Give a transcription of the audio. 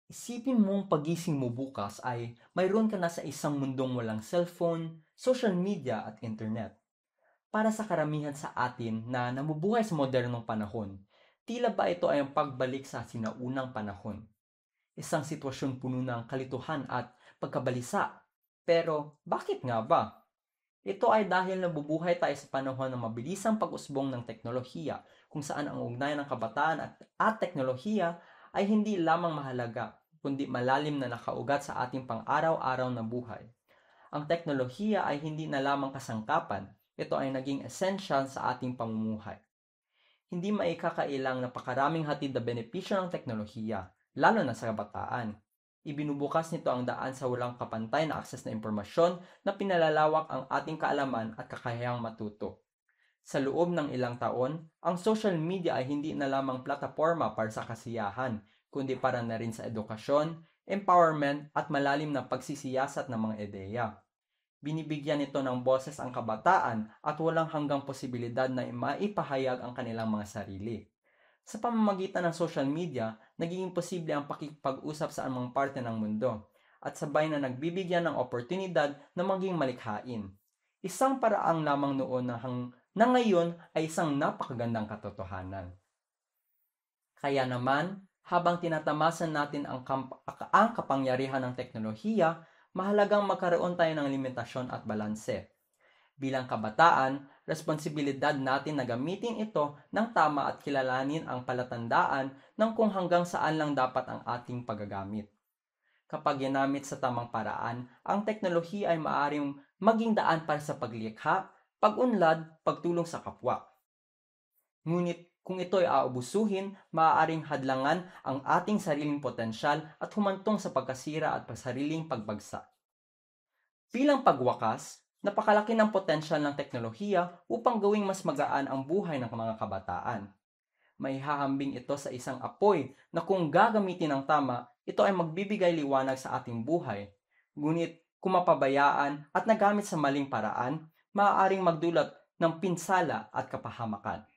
Isipin mong pagising mo bukas ay mayroon ka na sa isang mundong walang cellphone, social media at internet. Para sa karamihan sa atin na namubuhay sa modernong panahon, tila ba ito ay ang pagbalik sa sinaunang panahon. Isang sitwasyon puno ng kalituhan at pagkabalisa. Pero bakit nga ba? Ito ay dahil nabubuhay tayo sa panahon ng mabilisang pag-usbong ng teknolohiya kung saan ang ugnayan ng kabataan at teknolohiya ay hindi lamang mahalaga kundi malalim na nakaugat sa ating pang-araw-araw na buhay. Ang teknolohiya ay hindi na lamang kasangkapan, ito ay naging essential sa ating pamumuhay. Hindi maikakailang napakaraming hatid na benepisyo ng teknolohiya, lalo na sa kabataan. Ibinubukas nito ang daan sa walang kapantay na akses na impormasyon na pinalalawak ang ating kaalaman at kakayahang matuto. Sa loob ng ilang taon, ang social media ay hindi na lamang plataforma para sa kasiyahan, kundi para na rin sa edukasyon, empowerment at malalim na pagsisiyasat ng mga ideya. Binibigyan nito ng boses ang kabataan at walang hanggang posibilidad na maipahayag ang kanilang mga sarili. Sa pamamagitan ng social media, naging posible ang pakikipag-usap sa anumang parte ng mundo at sabay na nagbibigyan ng oportunidad na maging malikhain. Isang paraang lamang noon na ngayon ay isang napakagandang katotohanan. Kaya naman, habang tinatamasan natin ang kapangyarihan ng teknolohiya, mahalagang magkaroon tayo ng limitasyon at balanse. Bilang kabataan, responsibilidad natin na gamitin ito ng tama at kilalanin ang palatandaan ng kung hanggang saan lang dapat ang ating paggagamit. Kapag ginamit sa tamang paraan, ang teknolohiya ay maaaring maging daan para sa paglikha, pag-unlad, pagtulong sa kapwa. Ngunit kung ito ay aabusuhin, maaaring hadlangan ang ating sariling potensyal at humantong sa pagkasira at sariling pagbagsak. Bilang pagwakas, napakalaki ng potensyal ng teknolohiya upang gawing mas magaan ang buhay ng mga kabataan. May hahambing ito sa isang apoy na kung gagamitin ng tama, ito ay magbibigay liwanag sa ating buhay. Ngunit kung mapabayaan at nagamit sa maling paraan, maaaring magdulot ng pinsala at kapahamakan.